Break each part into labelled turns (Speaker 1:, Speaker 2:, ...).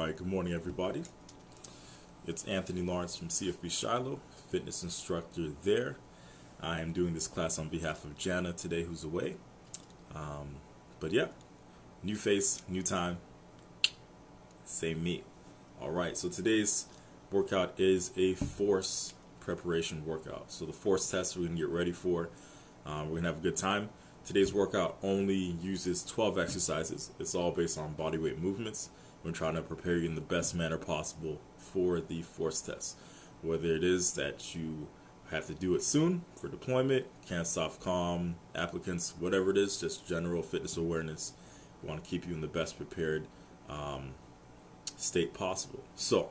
Speaker 1: right, good morning, everybody. It's Anthony Lawrence from CFB Shiloh, fitness instructor there. I am doing this class on behalf of Jana today, who's away. But yeah, new face, new time, same me. All right, so today's workout is a force preparation workout. So the force test we're going to get ready for. We're going to have a good time. Today's workout only uses 12 exercises. It's all based on body weight movements. We're trying to prepare you in the best manner possible for the force test. Whether it is that you have to do it soon for deployment, can't stop calm, applicants, whatever it is, just general fitness awareness. We want to keep you in the best prepared state possible. So,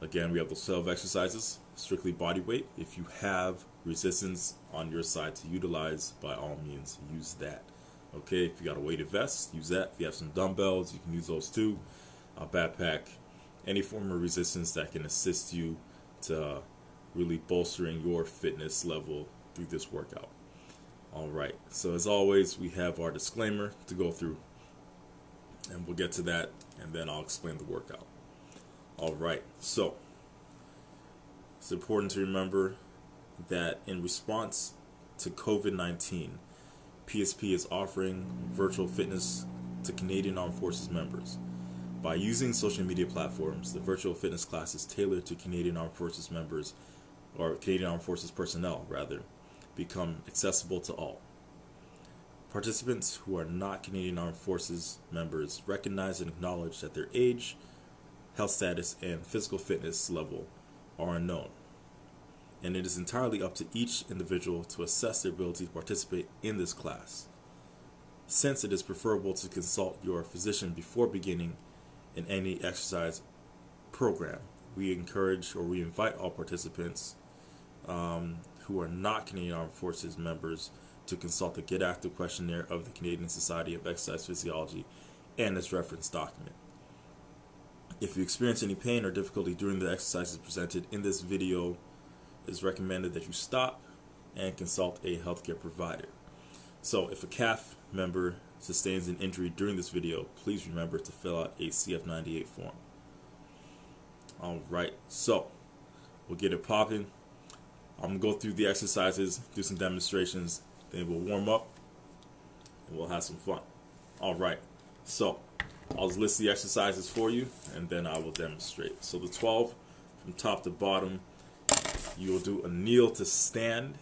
Speaker 1: again, we have those 12 exercises, strictly body weight. If you have resistance on your side to utilize, by all means, use that. Okay, if you got a weighted vest, use that. If you have some dumbbells, you can use those too. A backpack, any form of resistance that can assist you to really bolstering your fitness level through this workout. All right, so as always, we have our disclaimer to go through, and we'll get to that, and then I'll explain the workout. All right, so it's important to remember that in response to COVID-19, PSP is offering virtual fitness to Canadian Armed Forces members. By using social media platforms, the virtual fitness class is tailored to Canadian Armed Forces members, or Canadian Armed Forces personnel, rather, become accessible to all. Participants who are not Canadian Armed Forces members recognize and acknowledge that their age, health status, and physical fitness level are unknown, and it is entirely up to each individual to assess their ability to participate in this class. Since it is preferable to consult your physician before beginning in any exercise program, we encourage or we invite all participants who are not Canadian Armed Forces members to consult the Get Active questionnaire of the Canadian Society of Exercise Physiology and its reference document. If you experience any pain or difficulty during the exercises presented in this video, it is recommended that you stop and consult a healthcare provider. So if a CAF member sustains an injury during this video, please remember to fill out a CF98 form. Alright, so we'll get it popping. I'm going to go through the exercises, do some demonstrations, then we'll warm up, and we'll have some fun. Alright, so I'll list the exercises for you, and then I will demonstrate. So the 12, from top to bottom, you will do a kneel to stand,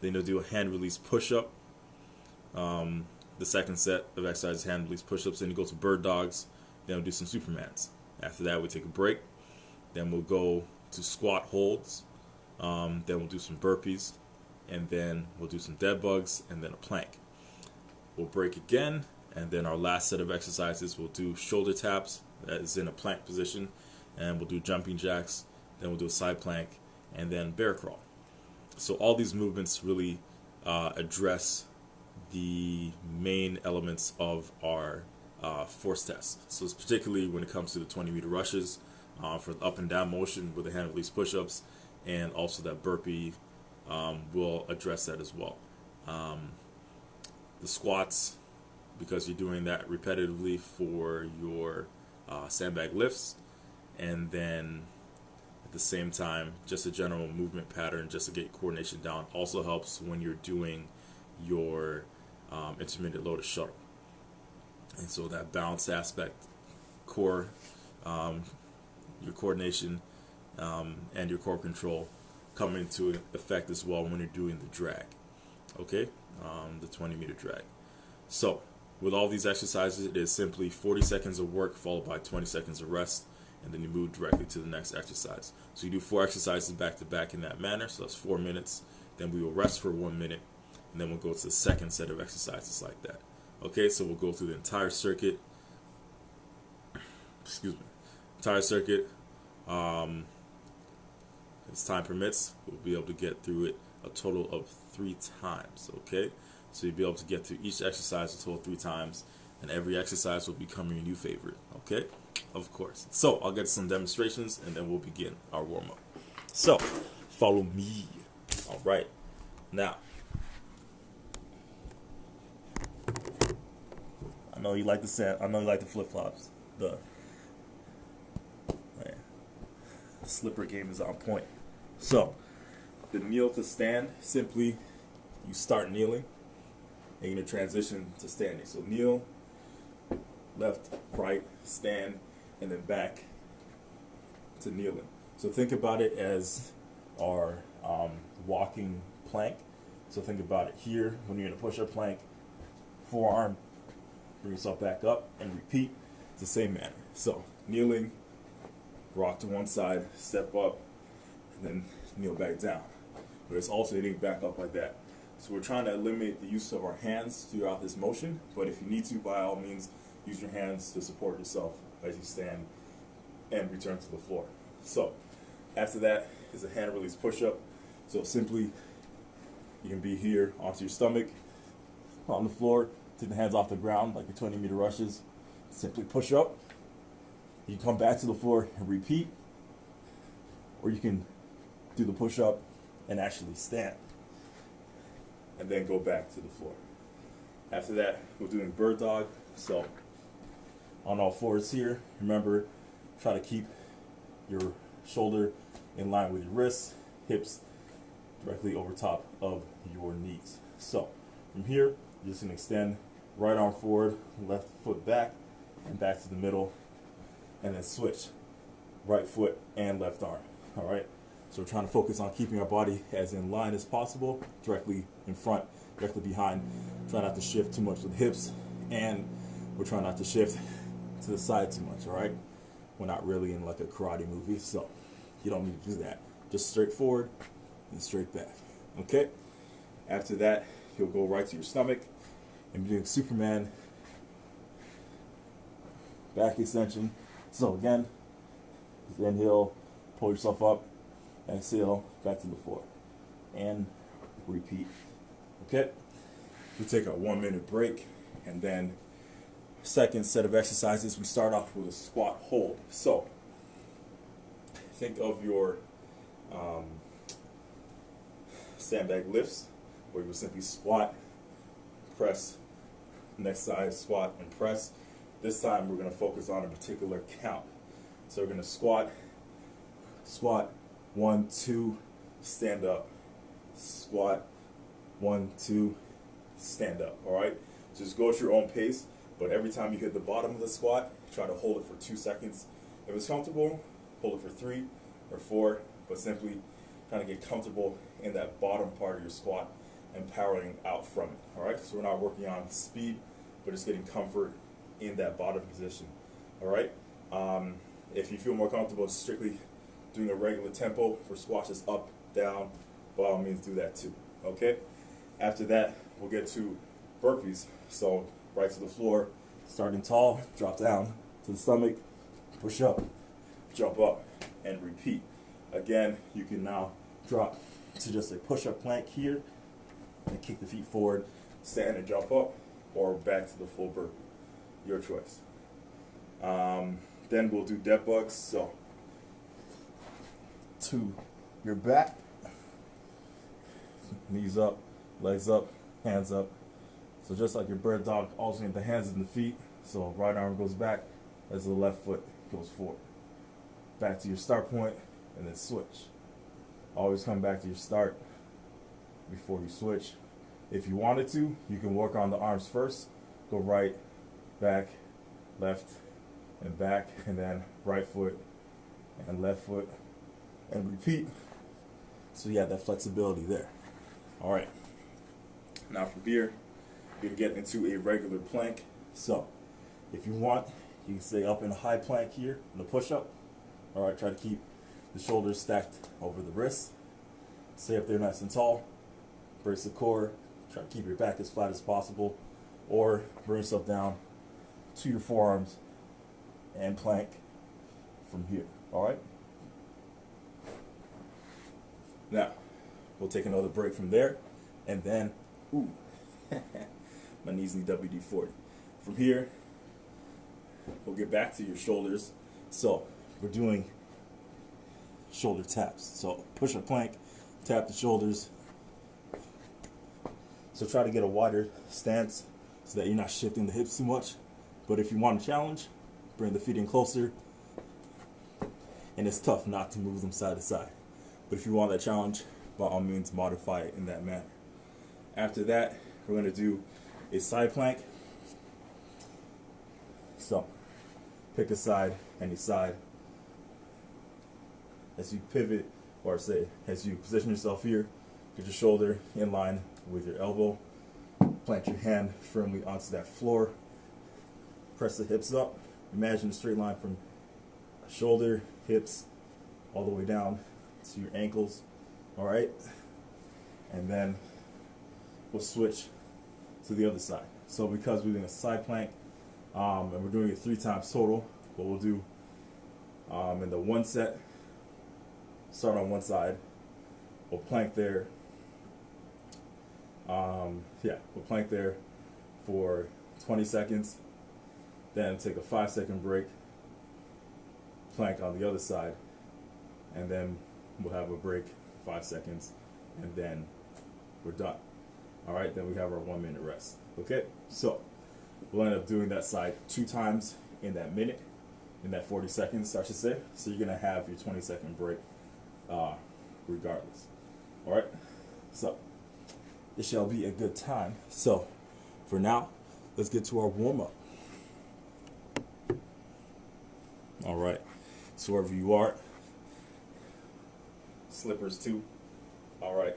Speaker 1: then you'll do a hand release push-up. The second set of exercises, hand release push-ups, then you go to bird dogs, then we'll do some Supermans. After that, we take a break, then we'll go to squat holds, then we'll do some burpees, and then we'll do some dead bugs, and then a plank. We'll break again, and then our last set of exercises, we'll do shoulder taps, that is in a plank position, and we'll do jumping jacks, then we'll do a side plank, and then bear crawl. So all these movements really address the main elements of our force test. So it's particularly when it comes to the 20-meter rushes, for the up and down motion with the hand release push-ups, and also that burpee will address that as well. The squats, because you're doing that repetitively for your sandbag lifts, and then at the same time, just a general movement pattern just to get coordination down also helps when you're doing your intermittent loaded shuttle. And so that balance aspect, core, your coordination, and your core control come into effect as well when you're doing the drag. Okay, the 20-meter drag. So with all these exercises, it is simply 40 seconds of work followed by 20 seconds of rest, and then you move directly to the next exercise. So you do 4 exercises back to back in that manner, so that's 4 minutes. Then we will rest for 1 minute, and then we'll go to the second set of exercises like that. Okay, so we'll go through the entire circuit. Entire circuit. As time permits, we'll be able to get through it a total of 3 times. Okay, so you'll be able to get through each exercise a total of 3 times, and every exercise will become your new favorite. Okay, of course. So I'll get some demonstrations, and then we'll begin our warm-up. So follow me. All right, now I know you like the flip-flops. slipper game is on point. So, the kneel to stand, simply you start kneeling and you're going to transition to standing. So kneel, left, right, stand, and then back to kneeling. So think about it as our walking plank. So think about it here when you're in a push-up plank, forearm, bring yourself back up and repeat. It's the same manner. So kneeling, rock to one side, step up, and then kneel back down. But it's alternating back up like that. So we're trying to eliminate the use of our hands throughout this motion, but if you need to, by all means, use your hands to support yourself as you stand and return to the floor. So after that is a hand release push-up. So simply, you can be here onto your stomach, on the floor, take the hands off the ground like your 20-meter rushes. Simply push up. You can come back to the floor and repeat, or you can do the push-up and actually stand, and then go back to the floor. After that, we're doing bird dog. So on all fours here, remember, try to keep your shoulder in line with your wrists, hips directly over top of your knees. So from here, you're just gonna extend right arm forward, left foot back, and back to the middle, and then switch right foot and left arm. All right. So we're trying to focus on keeping our body as in line as possible, directly in front, directly behind. Try not to shift too much with the hips, and we're trying not to shift to the side too much, all right? We're not really in like a karate movie, so you don't need to do that. Just straight forward and straight back, okay? After that, you'll go right to your stomach and be doing Superman back extension. So again, just inhale, pull yourself up, exhale, back to the floor, and repeat. Okay? We take a 1-minute break, and then second set of exercises, we start off with a squat hold. So think of your sandbag lifts, where you will simply squat, press, next side, squat, and press. This time we're going to focus on a particular count. So we're going to squat, 1, 2, stand up, squat, 1, 2, stand up. All right, so just go at your own pace, but every time you hit the bottom of the squat, try to hold it for 2 seconds. If it's comfortable, hold it for 3 or 4, but simply trying to get comfortable in that bottom part of your squat and powering out from it. All right, so we're not working on speed, but just getting comfort in that bottom position. All right, if you feel more comfortable strictly doing a regular tempo for squats, just up, down, by all means do that too, okay? After that, we'll get to burpees. So right to the floor, starting tall, drop down to the stomach, push up, jump up, and repeat. Again, you can now drop to just a push-up plank here, and kick the feet forward, stand and jump up, or back to the full burpee, your choice. Then we'll do dead bugs. So to your back, knees up, legs up, hands up. So just like your bird dog, alternate the hands and the feet. So right arm goes back as the left foot goes forward. Back to your start point, and then switch. Always come back to your start before you switch. If you wanted to, you can work on the arms first. Go right, back, left, and back, and then right foot and left foot, and repeat. So you have that flexibility there. All right. Now from here, you can get into a regular plank. So if you want, you can stay up in a high plank here in the push-up. All right, try to keep the shoulders stacked over the wrists. Stay up there nice and tall. Brace the core. Try to keep your back as flat as possible. Or bring yourself down to your forearms and plank from here. All right? Now, we'll take another break from there. And then, my knees need WD-40. From here, we'll get back to your shoulders. So we're doing shoulder taps. So push a plank, tap the shoulders. So try to get a wider stance so that you're not shifting the hips too much. But if you want a challenge, bring the feet in closer and it's tough not to move them side to side. But if you want that challenge, by all means modify it in that manner. After that, we're going to do a side plank. So pick a side, any side. As you pivot, or say, as you position yourself here, get your shoulder in line with your elbow. Plant your hand firmly onto that floor. Press the hips up. Imagine a straight line from shoulder, hips, all the way down to your ankles. Alright? And then we'll switch to the other side. So because we're doing a side plank, and we're doing it 3 times total, what we'll do in the one set, start on one side, we'll plank there. We'll plank there for 20 seconds, then take a 5-second break, plank on the other side, and then we'll have a break, 5 seconds, and then we're done. Alright, then we have our 1 minute rest. Okay, so we'll end up doing that side 2 times in that minute, in that 40 seconds, I should say. So you're going to have your 20-second break regardless. Alright, so it shall be a good time. So for now, let's get to our warm-up. Alright, so wherever you are, slippers too. Alright,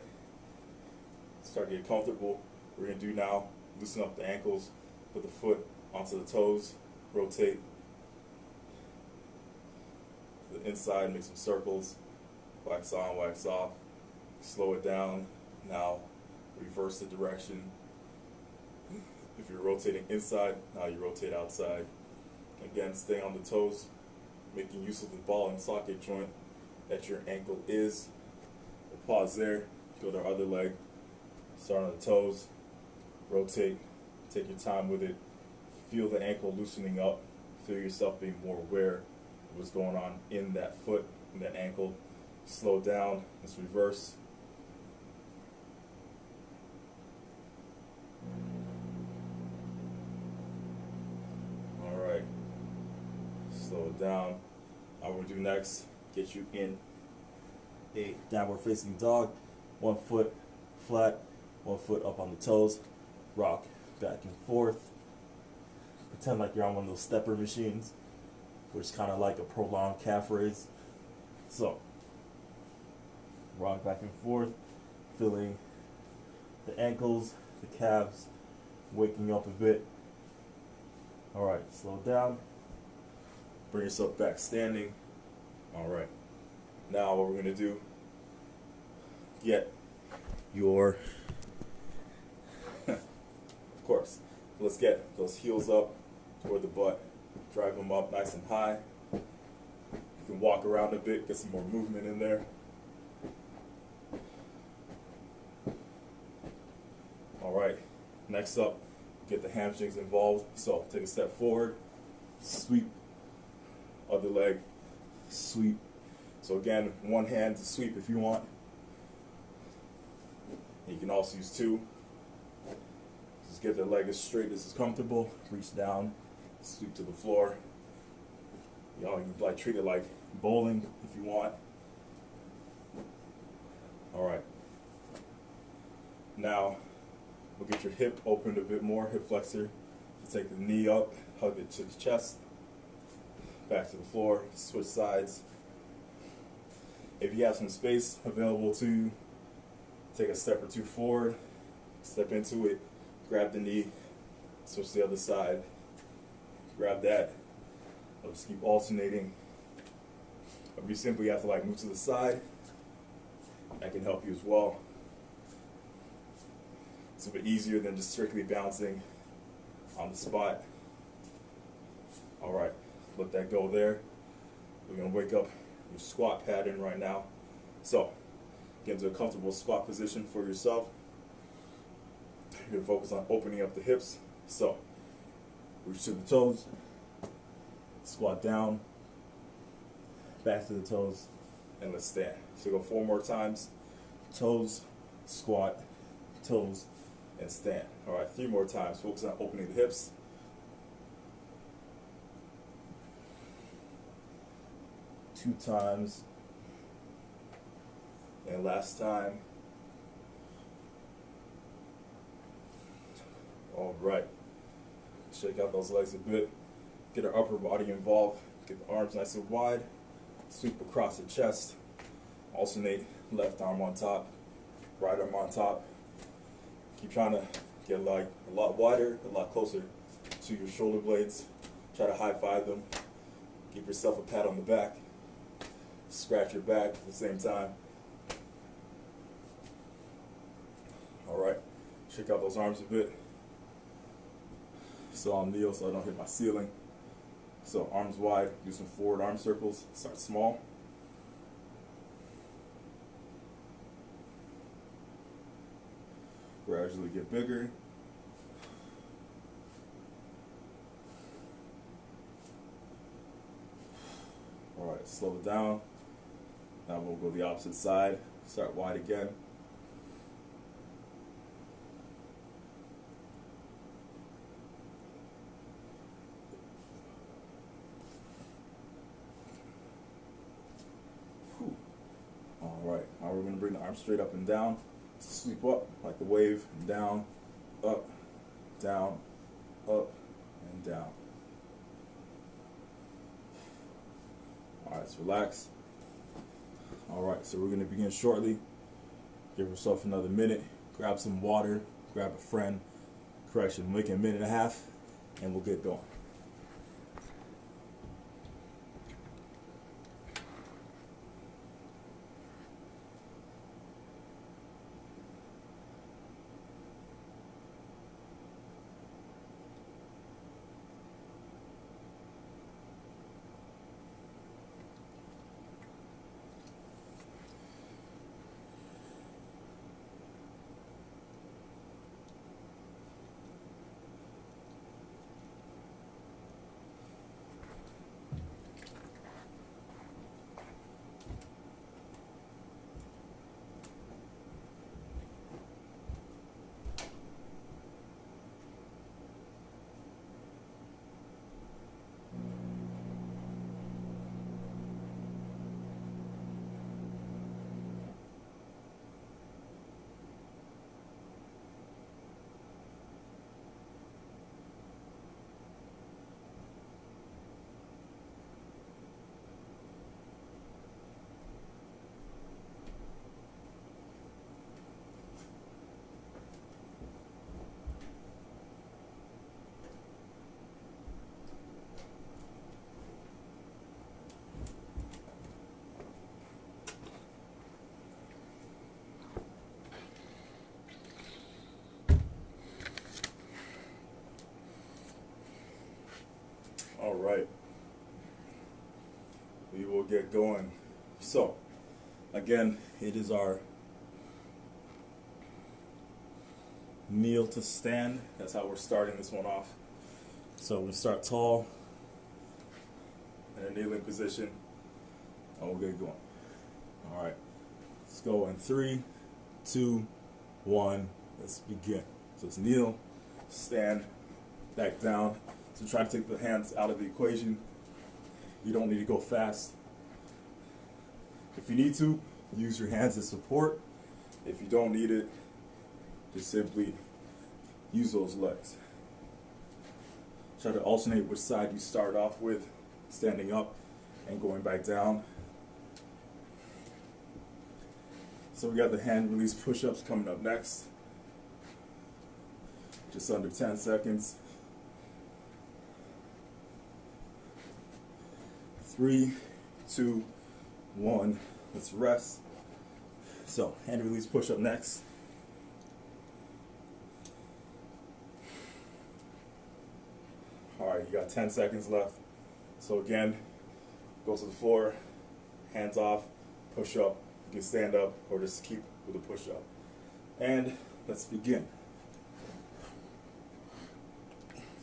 Speaker 1: start to get comfortable. We're going to do now, loosen up the ankles, put the foot onto the toes, rotate to the inside, make some circles, wax on, wax off, slow it down. Now reverse the direction. If you're rotating inside, now you rotate outside. Again, stay on the toes, making use of the ball and socket joint that your ankle is. We'll pause there, go to our other leg, start on the toes, rotate, take your time with it, feel the ankle loosening up, feel yourself being more aware of what's going on in that foot, in that ankle. Slow down, let's reverse. Alright, slow it down. Now what we'll do next, get you in a downward facing dog, 1 foot flat, 1 foot up on the toes, rock back and forth. Pretend like you're on one of those stepper machines, which is kind of like a prolonged calf raise. So, rock back and forth, feeling the ankles, the calves, waking up a bit. Alright, slow down. Bring yourself back standing. Alright. Now what we're going to do, get your, of course, let's get those heels up toward the butt. Drive them up nice and high. You can walk around a bit, get some more movement in there. Alright, next up, get the hamstrings involved. So take a step forward, sweep, other leg, sweep. So again, one hand to sweep if you want. You can also use 2. Just get the leg as straight as is comfortable. Reach down, sweep to the floor. You know, you can like treat it like bowling if you want. Alright. Now, we'll get your hip opened a bit more, hip flexor. So take the knee up, hug it to the chest. Back to the floor, switch sides. If you have some space available to you, take a step or 2 forward, step into it, grab the knee, switch to the other side, grab that. I'll just keep alternating. If you simply have to like move to the side, that can help you as well. It's a bit easier than just strictly bouncing on the spot. Alright, let that go there. We're going to wake up your squat pattern right now. So, get into a comfortable squat position for yourself. You're going to focus on opening up the hips. So, reach to the toes, squat down, back to the toes, and let's stand. So go 4 more times. Toes, squat, toes, and stand. Alright, 3 more times. Focus on opening the hips. 2 times. And last time. All right. Shake out those legs a bit. Get our upper body involved. Get the arms nice and wide. Sweep across the chest. Alternate left arm on top, right arm on top. Keep trying to get like a lot wider, a lot closer to your shoulder blades. Try to high five them. Give yourself a pat on the back. Scratch your back at the same time. Alright, shake out those arms a bit. So I'll kneel so I don't hit my ceiling. So arms wide, do some forward arm circles. Start small. Gradually get bigger. Alright, slow it down. Now we'll go the opposite side. Start wide again. Alright, now we're going to bring the arms straight up and down. Sweep up like the wave, and down, up, and down. Alright, so relax. Alright, so we're going to begin shortly. Give yourself another minute. Grab some water, grab a friend. Correction, make it a minute and a half, and we'll get going. All right, we will get going. So, again, it is our kneel to stand. That's how we're starting this one off. So we start tall in a kneeling position, and we'll get going. All right, let's go in 3, 2, 1. Let's begin. So it's kneel, stand, back down. So try to take the hands out of the equation. You don't need to go fast. If you need to, use your hands as support. If you don't need it, just simply use those legs. Try to alternate which side you start off with, standing up and going back down. So we got the hand release push-ups coming up next. Just under 10 seconds. 3, 2, 1. Let's rest. So, hand release push up next. Alright, you got 10 seconds left. So again, go to the floor, hands off, push up. You can stand up or just keep with the push up. And let's begin.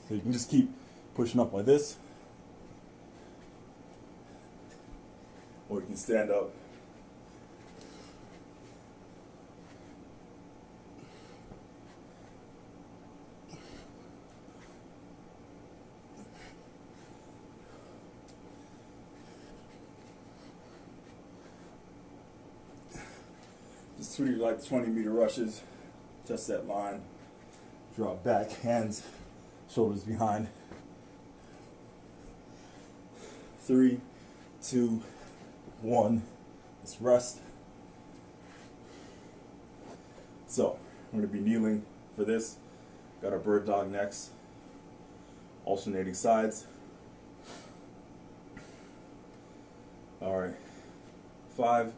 Speaker 1: So you can just keep pushing up like this. Or you can stand up. Just treat it like 20-meter rushes. Touch that line. Drop back, hands, shoulders behind. 3, 2, 1. Let's rest. So, I'm going to be kneeling for this. Got our bird dog next. Alternating sides. Alright. 5,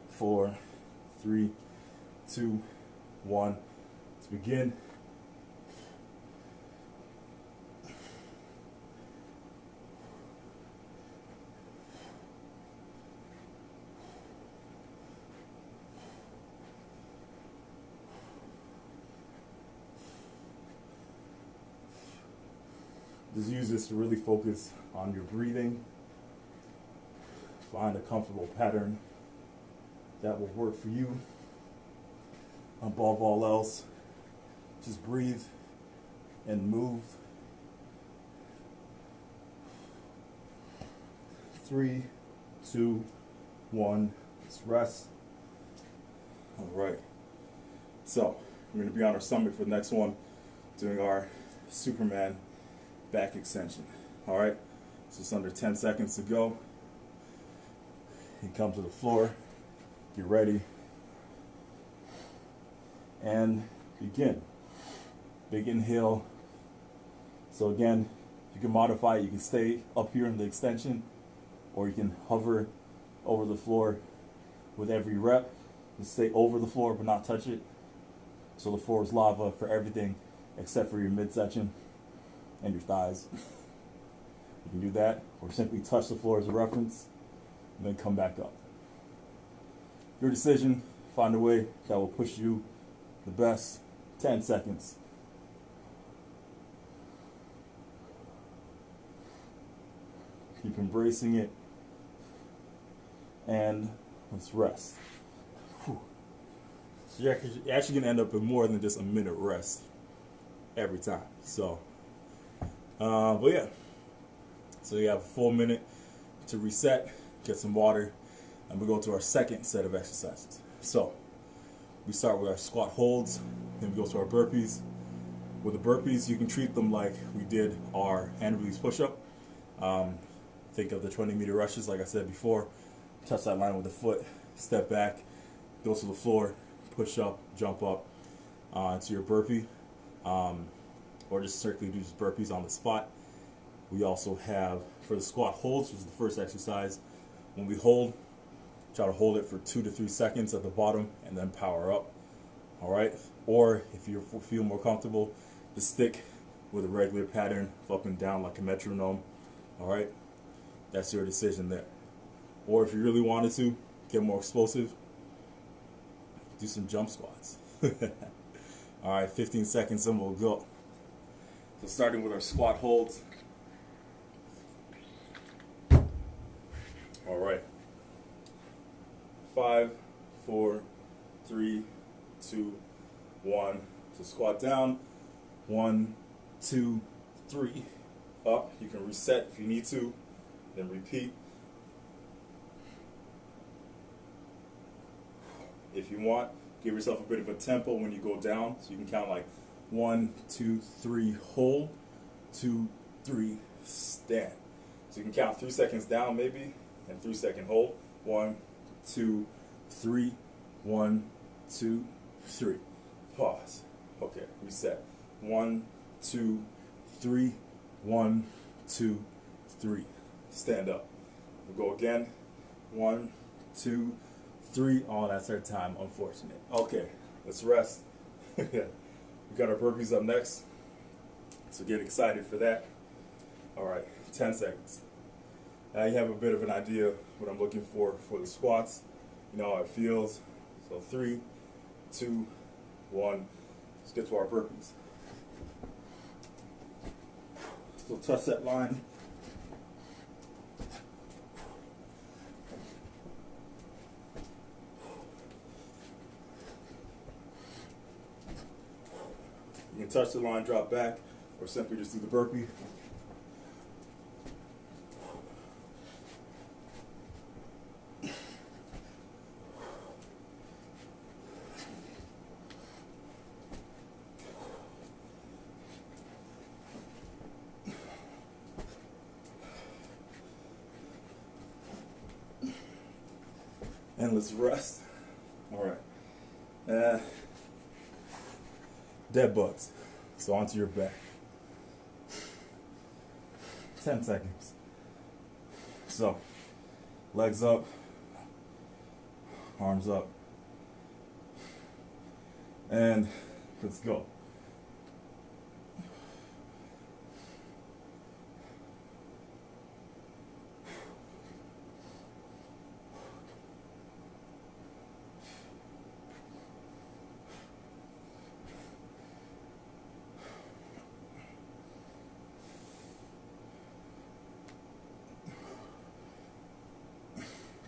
Speaker 1: 4, 3, 2, 1. Let's begin. Just use this to really focus on your breathing. Find a comfortable pattern that will work for you. Above all else, just breathe and move. 3, 2, 1. Let's rest. All right. So we're going to be on our stomach for the next one, doing our Superman back extension. All right. So it's under 10 seconds to go. You come to the floor. Get ready. And begin. Big inhale. So again, you can modify it. You can stay up here in the extension, or you can hover over the floor with every rep. Just stay over the floor but not touch it. So the floor is lava for everything except for your midsection and your thighs. You can do that, or simply touch the floor as a reference and then come back up. Your decision. Find a way that will push you the best. 10 seconds. Keep embracing it. And let's rest. Whew. So you're actually going to end up with more than just a minute rest every time. So, but yeah. So you have a full minute to reset, get some water, and we go to our second set of exercises. So we start with our squat holds, then we go to our burpees. With the burpees, you can treat them like we did our hand release push-up. Think of the 20-meter rushes, like I said before. Touch that line with the foot, step back, go to the floor, push up, jump up into your burpee, or just strictly do just burpees on the spot. We also have, for the squat holds, which is the first exercise, when we hold, try to hold it for 2 to 3 seconds at the bottom and then power up. All right? Or if you feel more comfortable, just stick with a regular pattern of up and down like a metronome. All right? That's your decision there. Or if you really wanted to get more explosive, do some jump squats. All right, 15 seconds and we'll go. So starting with our squat holds. All right. 5, 4, 3, 2, 1. So squat down. 1, 2, 3. Up. You can reset if you need to. Then repeat. If you want, give yourself a bit of a tempo when you go down. So you can count like 1, 2, 3, hold. 2, 3, stand. So you can count 3 seconds down maybe, and 3 second hold. 1, 2, 3. 1, 2, 3. Pause. Okay, reset. 1, 2, 3. 1, 2, 3. Stand up. We'll go again. 1, 2, 3. Oh, that's our time. Unfortunate. Okay, let's rest. We got our burpees up next, so get excited for that. All right, 10 seconds. Now you have a bit of an idea what I'm looking for the squats. You know how it feels. So 3, 2, 1. Let's get to our burpees. So touch that line. You can touch the line, drop back, or simply just do the burpee.
Speaker 2: and let's rest. All right. Dead bugs. So onto your back. 10 seconds. So, legs up, arms up, and let's go.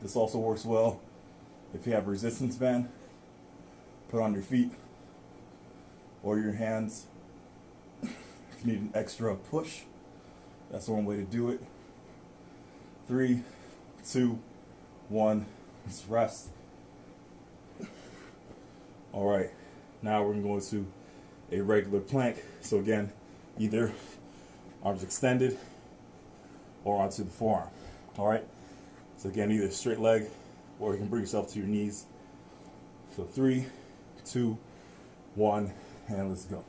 Speaker 2: This also works well if you have a resistance band. Put on your feet or your hands. If you need an extra push, that's one way to do it. 3, 2, 1, let's rest. All right, now we're going to a regular plank. So again, either arms extended or onto the forearm. All right. So again, either straight leg or you can bring yourself to your knees. So 3, 2, 1, and let's go.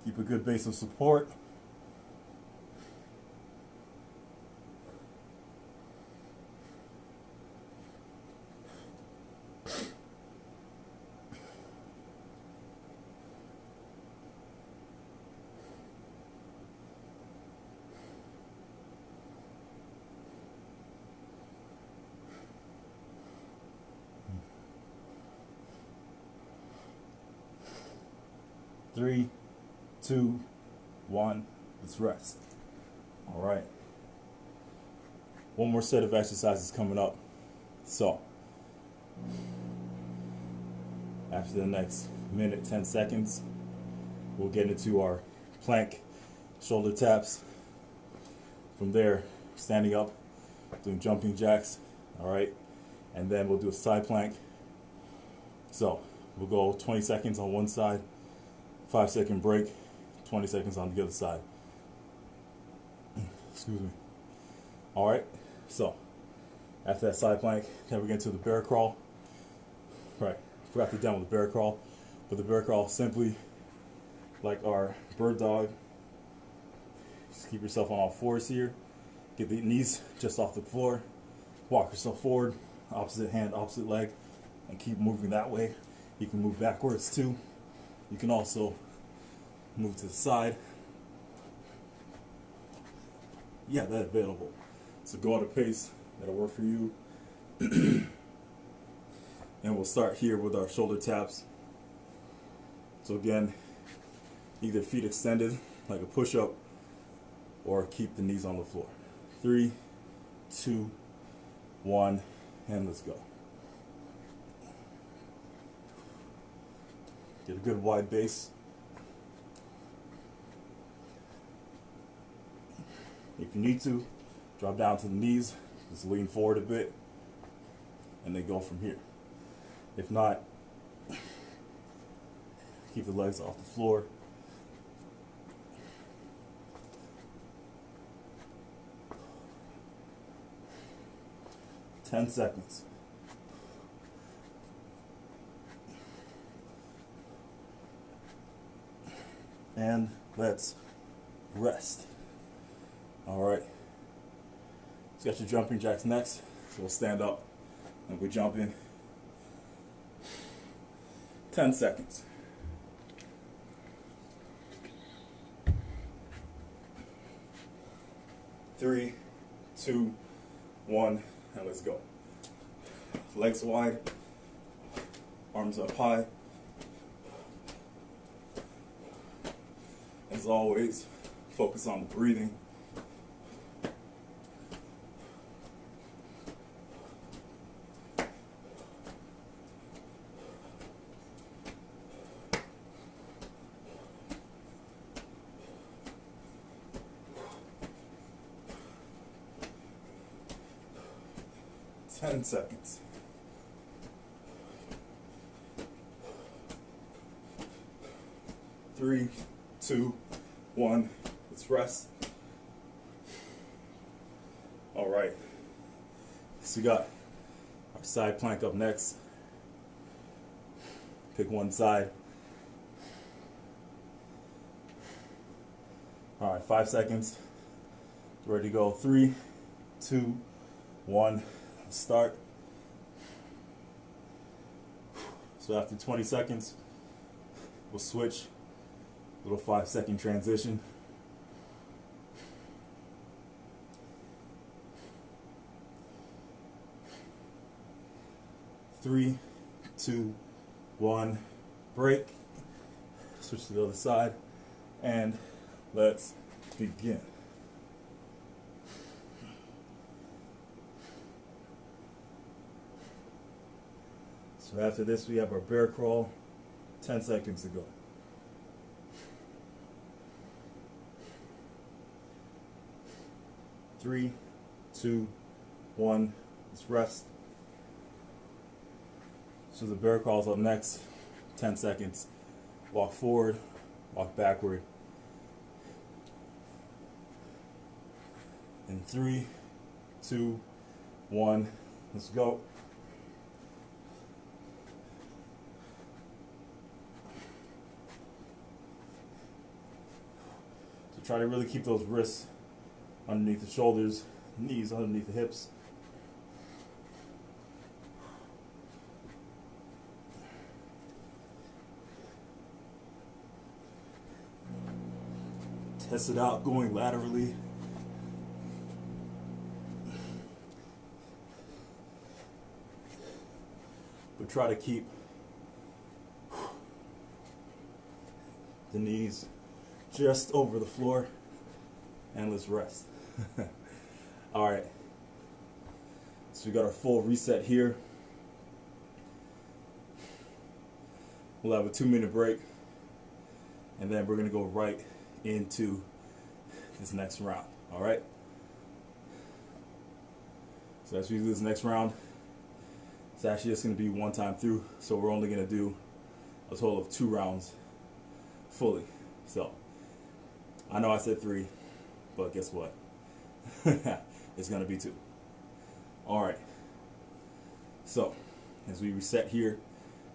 Speaker 2: Keep a good base of support. Three, 2, 1, let's rest. All right. One more set of exercises coming up. So, after the next minute, 10 seconds, we'll get into our plank, shoulder taps. From there, standing up, doing jumping jacks. All right. And then we'll do a side plank. So, we'll go 20 seconds on one side. 5-second break, 20 seconds on the other side. Excuse me. All right, so after that side plank, then we get into the bear crawl. Right, forgot to demo the bear crawl. But the bear crawl, simply like our bird dog. Just keep yourself on all fours here. Get the knees just off the floor. Walk yourself forward, opposite hand, opposite leg, and keep moving that way. You can move backwards too. You can also move to the side. Yeah, that's available. So go at a pace that'll work for you. And we'll start here with our shoulder taps. So again, either feet extended like a push-up or keep the knees on the floor. 3, 2, 1, and let's go. Get a good wide base. If you need to, drop down to the knees, just lean forward a bit, and then go from here. If not, keep the legs off the floor. Ten seconds. And let's rest. All right. So got your jumping jacks next. So we'll stand up and we're jumping. 10 seconds. Three, 2, 1, and let's go. Legs wide, arms up high. As always, focus on the breathing. Ten seconds. Three, 2, 1, let's let's rest. All right, so we got our side plank up next. Pick one side. All right, 5 seconds. Ready to go. 3, 2, 1. Start. So after 20 seconds, we'll switch. Little 5-second transition. Three, 2, 1. Break. Switch to the other side, and let's begin. So after this, we have our bear crawl. 10 seconds to go. 3, 2, 1. Let's rest. So the bear crawl's up next. 10 seconds. Walk forward, walk backward. In 3, 2, 1. Let's go. So try to really keep those wrists underneath the shoulders, knees underneath the hips. Test it out going laterally. But try to keep the knees just over the floor, and let's rest. All right, so we got our full reset here. We'll have a 2-minute break, and then we're gonna go right into this next round. All right, so as we do this next round, it's actually just going to be one time through, so we're only going to do a total of 2 rounds fully. So I know I said 3, but guess what? It's going to be 2. All right, so as we reset here,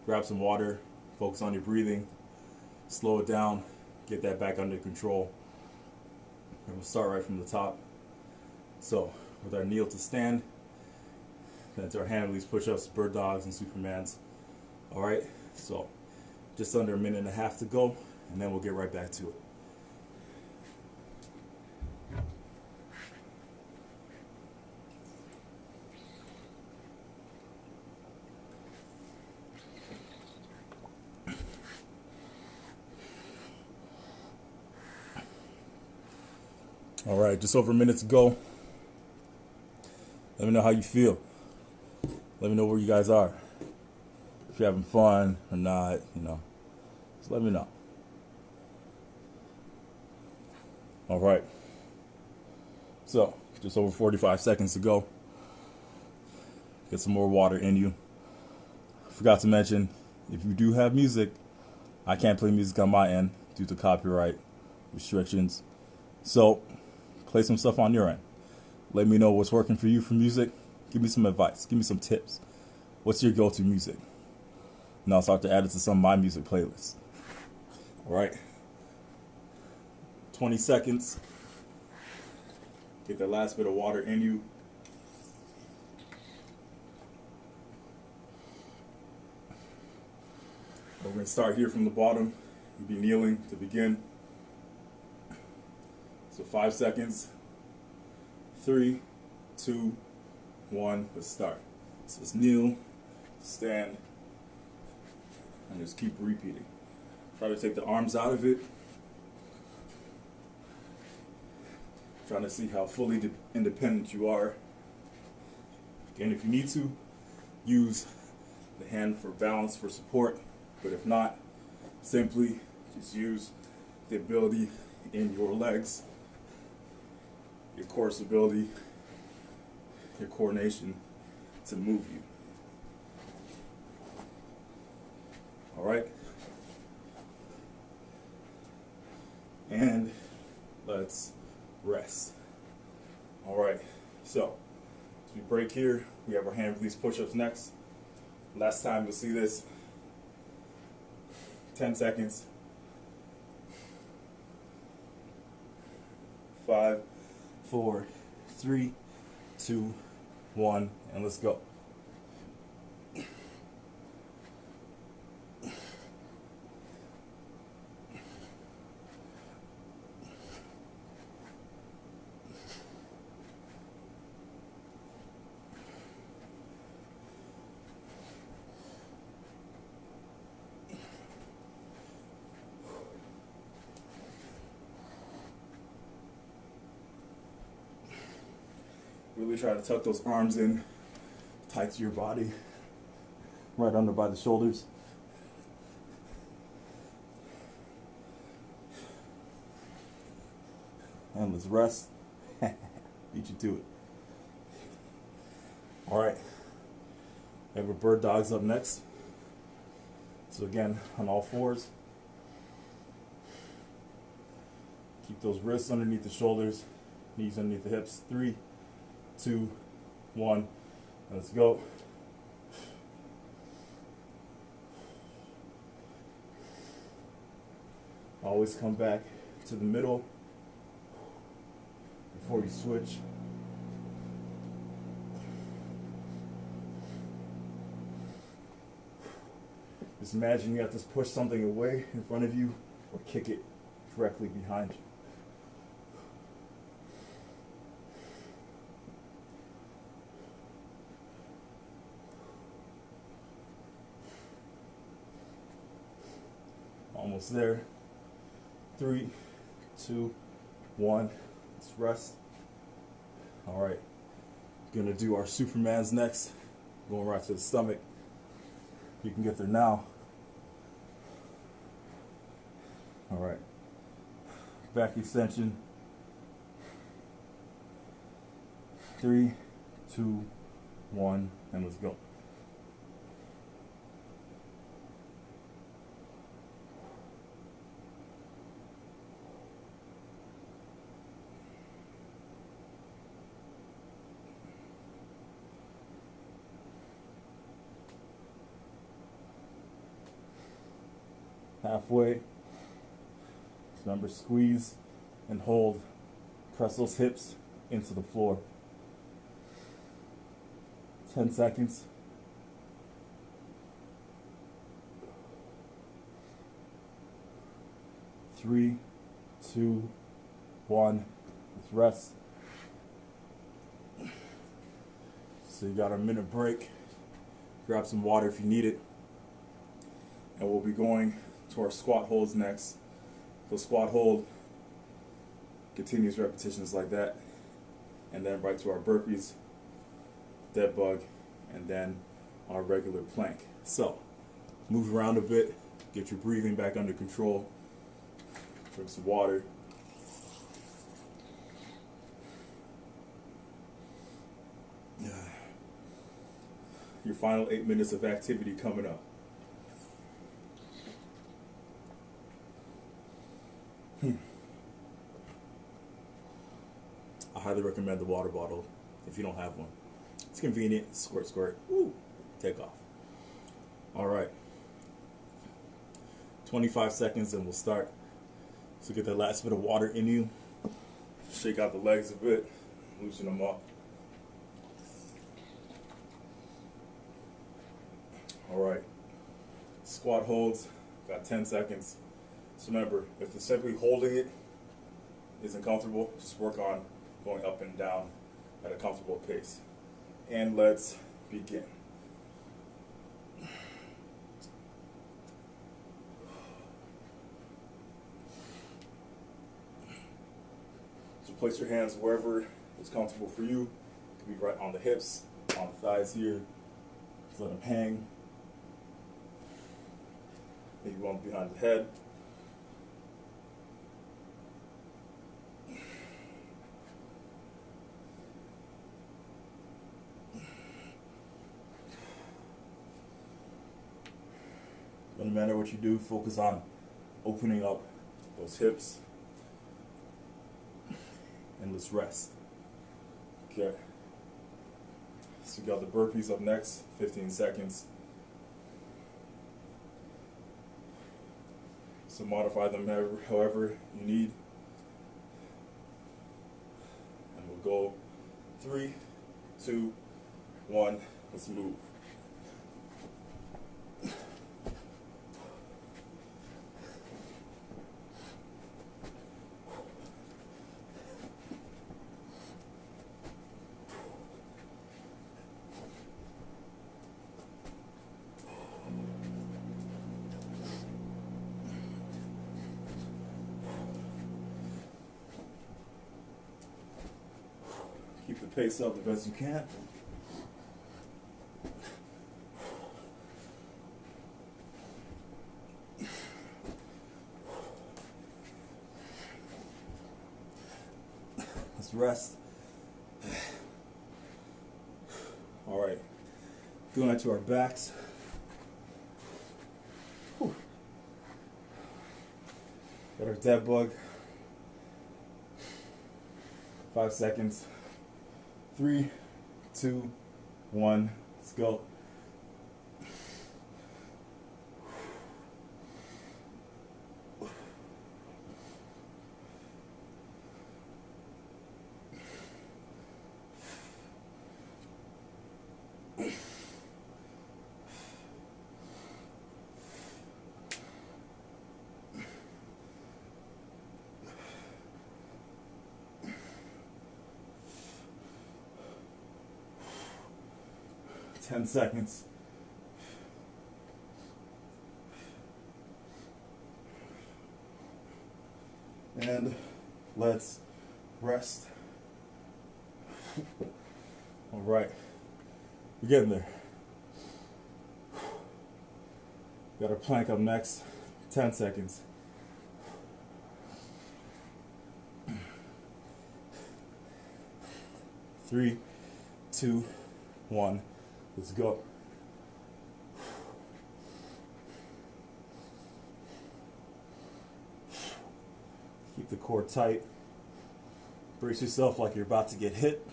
Speaker 2: grab some water, focus on your breathing, slow it down, get that back under control. And we'll start right from the top. So with our kneel to stand, then to our hand release push-ups, bird dogs, and Supermans. All right, so just under 1.5 minutes to go, and then we'll get right back to it. All right, just over 1 minute to go. Let me know how you feel. Let me know where you guys are. If you're having fun or not, just let me know. All right. So, just over 45 seconds to go. Get some more water in you. Forgot to mention, if you do have music, I can't play music on my end due to copyright restrictions. So, play some stuff on your end. Let me know what's working for you for music. Give me some advice. Give me some tips. What's your go-to music? And I'll start to add it to some of my music playlists. All right. 20 seconds. Get that last bit of water in you. We're going to start here from the bottom. You'll be kneeling to begin. So 5 seconds. 3, 2, 1. Let's start. So let's kneel, stand, and just keep repeating. Try to take the arms out of it. Trying to see how fully independent you are. Again, if you need to, use the hand for balance, for support. But if not, simply just use the ability in your legs, your core stability, your coordination to move you. All right? And let's let's rest. All right, so as we break here, we have our hand release push-ups next. Last time you'll see this, 10 seconds. 5, 4, 3, 2, 1, and let's go. Really try to tuck those arms in tight to your body, right under by the shoulders. And let's rest. Beat you to it. All right. We have our bird dogs up next. So again, on all fours. Keep those wrists underneath the shoulders, knees underneath the hips. 3, 2, 1, let's go. Always come back to the middle before you switch. Just imagine you have to push something away in front of you or kick it directly behind you. Almost there. 3, 2, 1. Let's rest. All right. Gonna do our Supermans next. Going right to the stomach. You can get there now. All right. Back extension. 3, 2, 1, and let's go. Halfway. Remember, squeeze and hold. Press those hips into the floor. 10 seconds. 3, 2, 1. Let's rest. So you got a minute break. Grab some water if you need it. And we'll be going to our squat holds next. So squat hold, continuous repetitions like that, and then right to our burpees, dead bug, and then our regular plank. So move around a bit, get your breathing back under control, drink some water. Your final 8 minutes of activity coming up. I highly recommend the water bottle if you don't have one. It's convenient. Squirt, squirt. Woo. Take off. All right. 25 seconds and we'll start. So get that last bit of water in you. Shake out the legs a bit. Loosen them up. All right. Squat holds. Got 10 seconds. So remember, if the simply holding it isn't comfortable, just work on going up and down at a comfortable pace. And let's begin. So place your hands wherever is comfortable for you. It could be right on the hips, on the thighs here. Just let them hang. Maybe one behind the head. No matter what you do, focus on opening up those hips. and let's rest. Okay. So we got the burpees up next, 15 seconds. So modify them however you need. And we'll go 3, 2, 1, let's move. Keep the pace up the best you can. Let's rest. All right, going into our backs. Whew. Got our dead bug. 5 seconds. 3, 2, 1, let's go. Ten seconds. And let's rest. All right, we're getting there. Got our plank up next, 10 seconds. Three, two, one. Let's go. Keep the core tight. Brace yourself like you're about to get hit.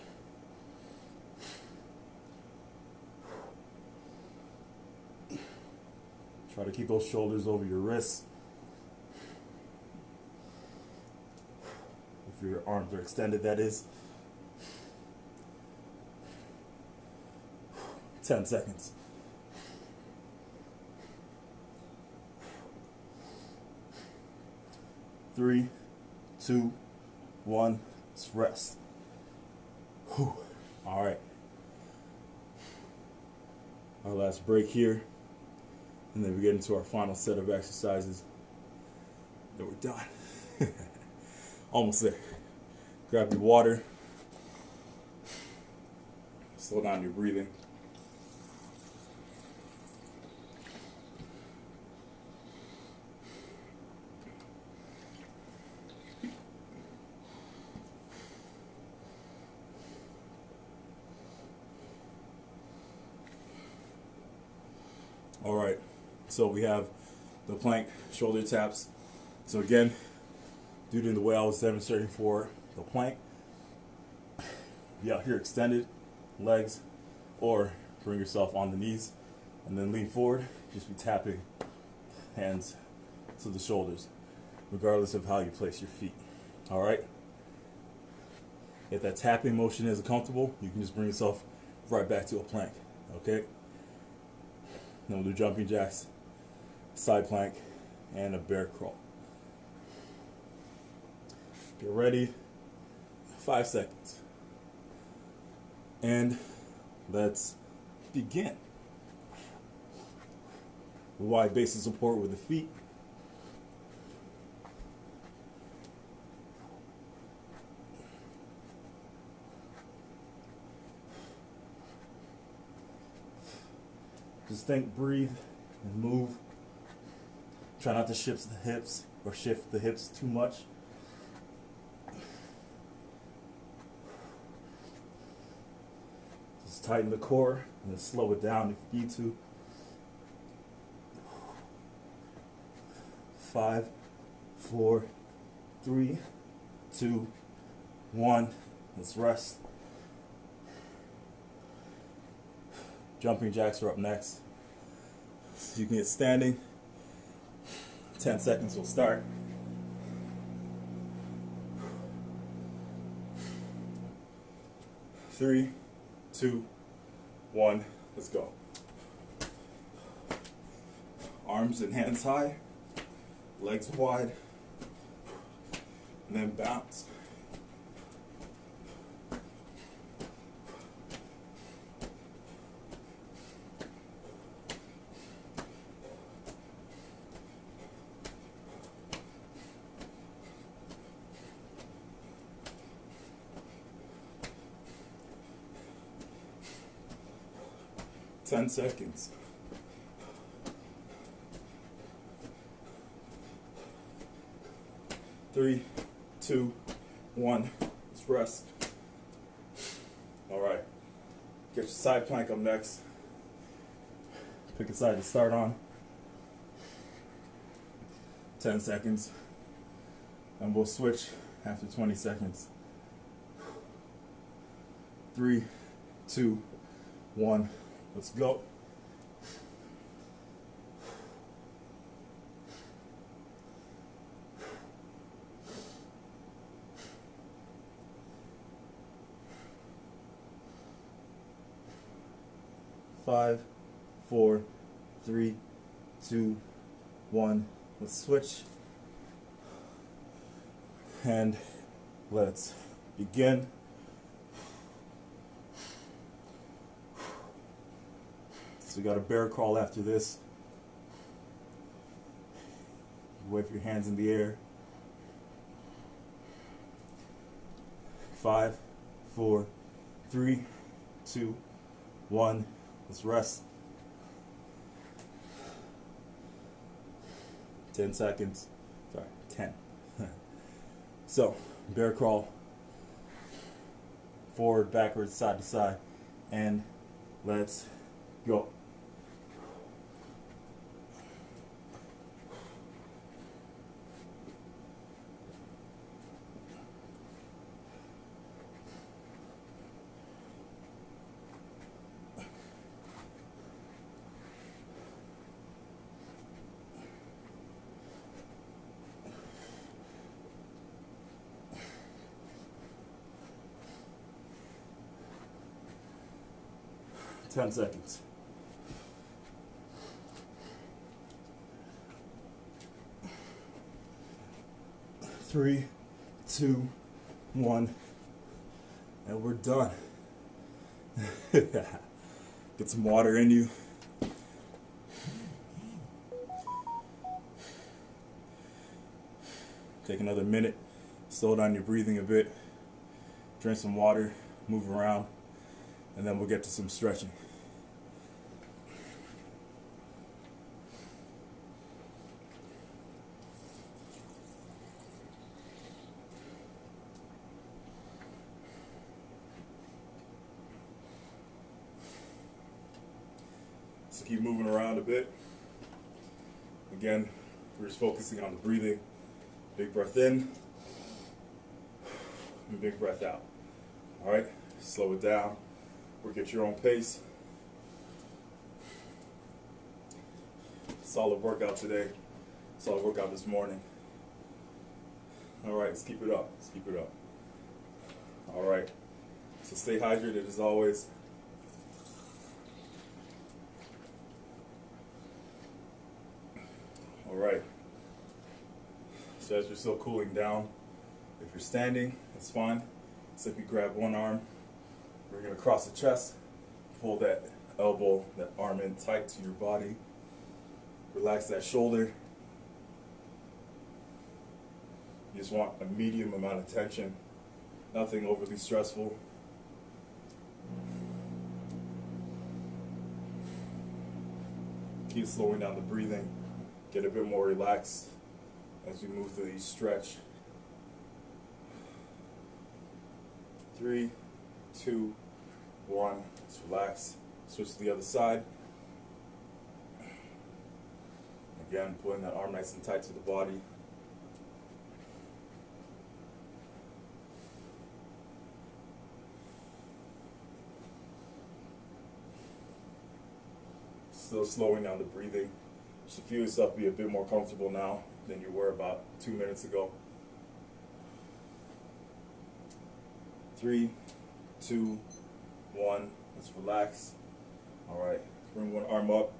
Speaker 2: Try to keep those shoulders over your wrists. If your arms are extended, that is. 10 seconds. Three, two, one. Let's rest. Whew. All right. Our last break here. And then we get into our final set of exercises. Then we're done. Almost there. Grab your water. Slow down your breathing. All right, so we have the plank shoulder taps. So again, due to the way I was demonstrating for the plank, be out here extended, legs, or bring yourself on the knees, and then lean forward, just be tapping hands to the shoulders, regardless of how you place your feet. All right? If that tapping motion isn't comfortable, you can just bring yourself right back to a plank, okay? Then we'll do jumping jacks, side plank, and a bear crawl. Get ready. 5 seconds. And let's begin. Wide base of support with the feet. Just think, breathe, and move. Try not to shift the hips too much. Just tighten the core and then slow it down if you need to. 5, 4, 3, 2, 1. Let's rest. Jumping jacks are up next. You can get standing. 10 seconds will start. 3, 2, 1, let's go. Arms and hands high, legs wide, and then bounce. Ten seconds. 3, 2, 1. Let's rest. All right. Get your side plank up next. Pick a side to start on. 10 seconds. And we'll switch after 20 seconds. 3, 2, 1. Let's go. Five, 4, 3, 2, 1. Let's switch. And let's begin. So we got a bear crawl after this. Wave your hands in the air. 5, 4, 3, 2, 1. Let's rest. 10 seconds. Sorry, 10. So, bear crawl. Forward, backwards, side to side. And let's go. Ten seconds. 3, 2, 1, and we're done. Get some water in you. Take another minute, slow down your breathing a bit, drink some water, move around, and then we'll get to some stretching. So keep moving around a bit. Again, we're just focusing on the breathing. Big breath in, and big breath out. All right, slow it down. Work at your own pace. Solid workout today. Solid workout this morning. All right, let's keep it up. Let's keep it up. All right, so stay hydrated as always. All right. So as you're still cooling down, if you're standing, that's fine. Simply grab one arm. We're going to cross the chest, pull that elbow, that arm in tight to your body. Relax that shoulder. You just want a medium amount of tension, nothing overly stressful. Keep slowing down the breathing. Get a bit more relaxed as we move through each stretch. 3, 2, 1. Let's relax. Switch to the other side. Again, pulling that arm nice and tight to the body. still slowing down the breathing. You should feel yourself be a bit more comfortable now than you were about 2 minutes ago. 3, 2, 1. Let's relax. All right. Bring one arm up.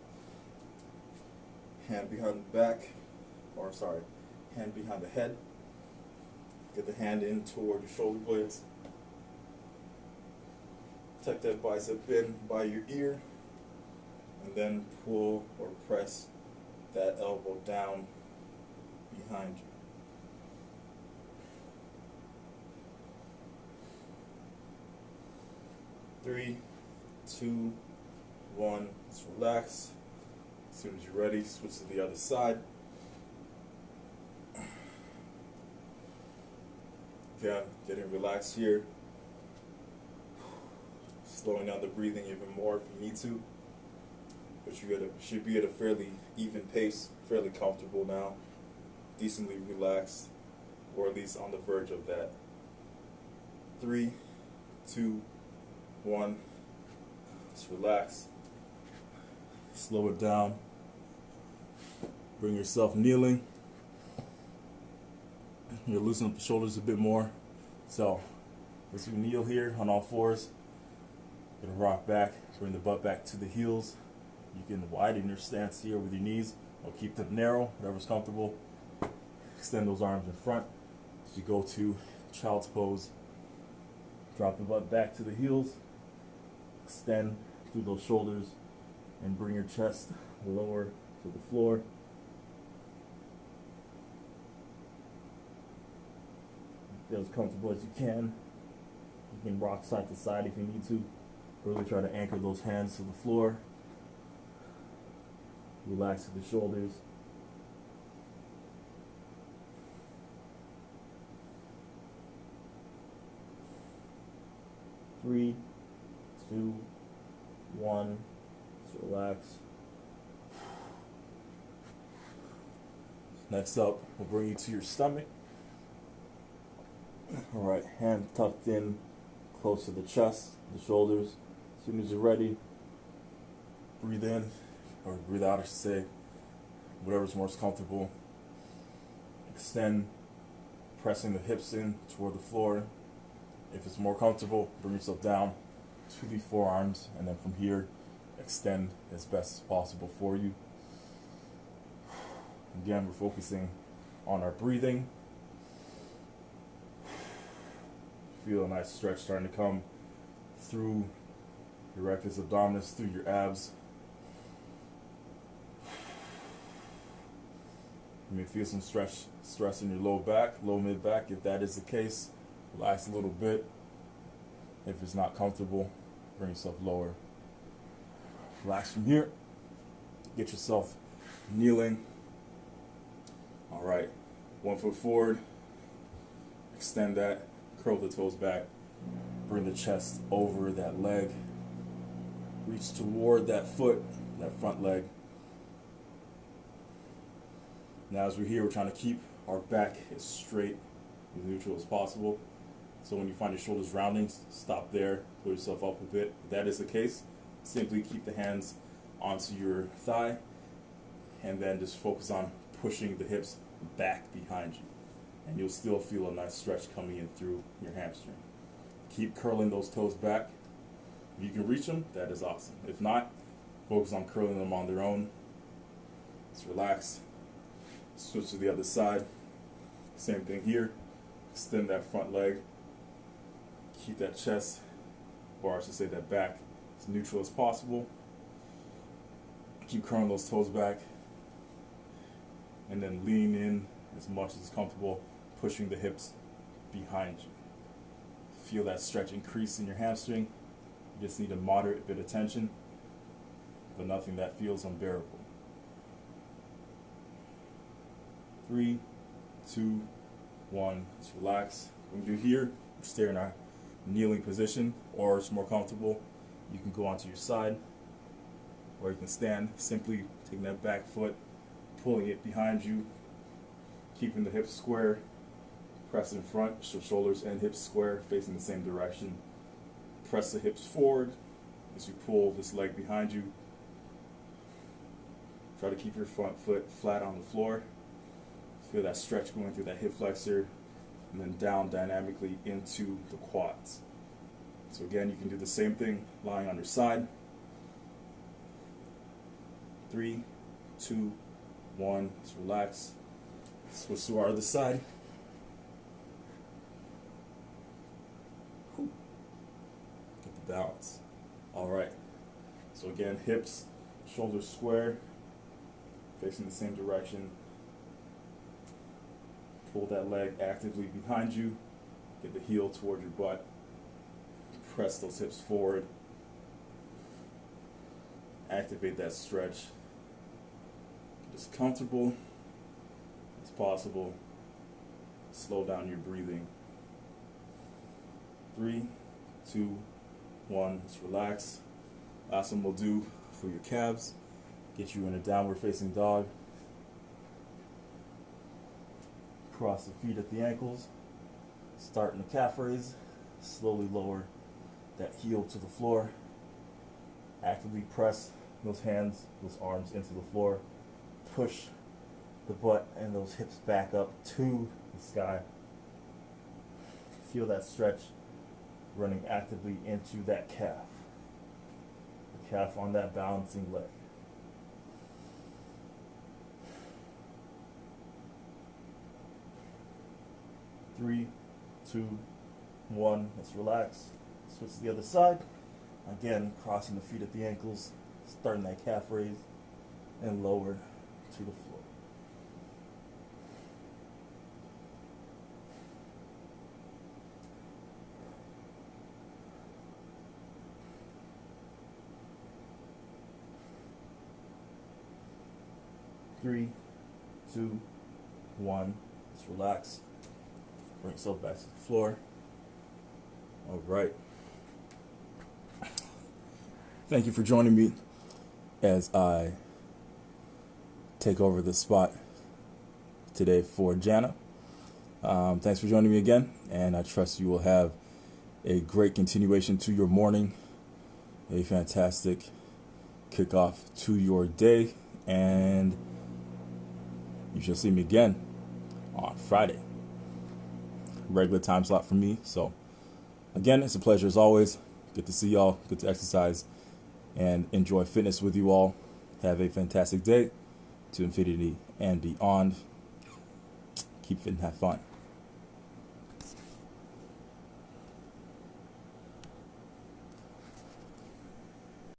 Speaker 2: Hand behind the back. Hand behind the head. Get the hand in toward your shoulder blades. Tuck that bicep in by your ear. And then pull or press that elbow down behind you. Three, two, one. Let's relax. As soon as you're ready, switch to the other side. Again, getting relaxed here. Slowing down the breathing even more if you need to. But you should be at a fairly even pace, fairly comfortable now, decently relaxed, or at least on the verge of that. 3, 2, 1. Just relax. Slow it down. Bring yourself kneeling. You're loosening up the shoulders a bit more. So, as you kneel here on all fours, gonna rock back, bring the butt back to the heels. You can widen your stance here with your knees, or keep them narrow, whatever's comfortable. Extend those arms in front. As you go to child's pose, drop the butt back to the heels. Extend through those shoulders and bring your chest lower to the floor. Feel as comfortable as you can. You can rock side to side if you need to. Really try to anchor those hands to the floor. Relax the shoulders. Three, two, one. Just relax. Next up, we'll bring you to your stomach. All right, hand tucked in close to the chest, the shoulders. As soon as you're ready, breathe in, or breathe out, I should say, whatever's most comfortable. Extend, pressing the hips in toward the floor. If it's more comfortable, bring yourself down to the forearms, and then from here, extend as best as possible for you. Again, we're focusing on our breathing. Feel a nice stretch starting to come through your rectus abdominis, through your abs. You may feel some stress in your low back, low mid back. If that is the case, relax a little bit. If it's not comfortable, bring yourself lower. Relax from here. Get yourself kneeling. All right, 1 foot forward. Extend that. Curl the toes back. Bring the chest over that leg. Reach toward that foot, that front leg. Now as we're here, we're trying to keep our back as straight, as neutral as possible. So when you find your shoulders rounding, stop there, pull yourself up a bit. If that is the case, simply keep the hands onto your thigh, and then just focus on pushing the hips back behind you. And you'll still feel a nice stretch coming in through your hamstring. Keep curling those toes back. If you can reach them, that is awesome. If not, focus on curling them on their own. Just relax. Switch to the other side. Same thing here. Extend that front leg. Keep that chest, or I should say that back, as neutral as possible. Keep curling those toes back. And then lean in as much as comfortable, pushing the hips behind you. Feel that stretch increase in your hamstring. You just need a moderate bit of tension, but nothing that feels unbearable. 3, 2, 1. Just relax. When you do here, stay in our kneeling position, or it's more comfortable, you can go onto your side, or you can stand, simply taking that back foot, pulling it behind you, keeping the hips square, press in front, so shoulders and hips square, facing the same direction. Press the hips forward as you pull this leg behind you. Try to keep your front foot flat on the floor. Feel that stretch going through that hip flexor, and then down dynamically into the quads. So again, you can do the same thing lying on your side. 3, 2, 1, let's relax. Switch to our other side. Get the balance. Alright. So again, hips, shoulders square, facing the same direction. Pull that leg actively behind you. Get the heel toward your butt. Press those hips forward. Activate that stretch. Get as comfortable as possible. Slow down your breathing. 3, 2, 1. Let's relax. Last one we'll do for your calves. Get you in a downward facing dog. Cross the feet at the ankles. Start in the calf raise. Slowly lower that heel to the floor. Actively press those hands, those arms into the floor. Push the butt and those hips back up to the sky. Feel that stretch running actively into that calf. The calf on that balancing leg. Three, 2, 1. Let's relax. Switch to the other side. Again, crossing the feet at the ankles, starting that calf raise, and lower to the floor. Three, 2, 1. Let's relax. Bring yourself back to the floor. All right. Thank you for joining me as I take over the spot today for Jana. Thanks for joining me again, and I trust you will have a great continuation to your morning, a fantastic kickoff to your day, and you shall see me again on Friday. Regular time slot for me. So again, it's a pleasure as always. Good to see y'all. Good to exercise and enjoy fitness with you all. Have a fantastic day to infinity and beyond. Keep fit and have fun.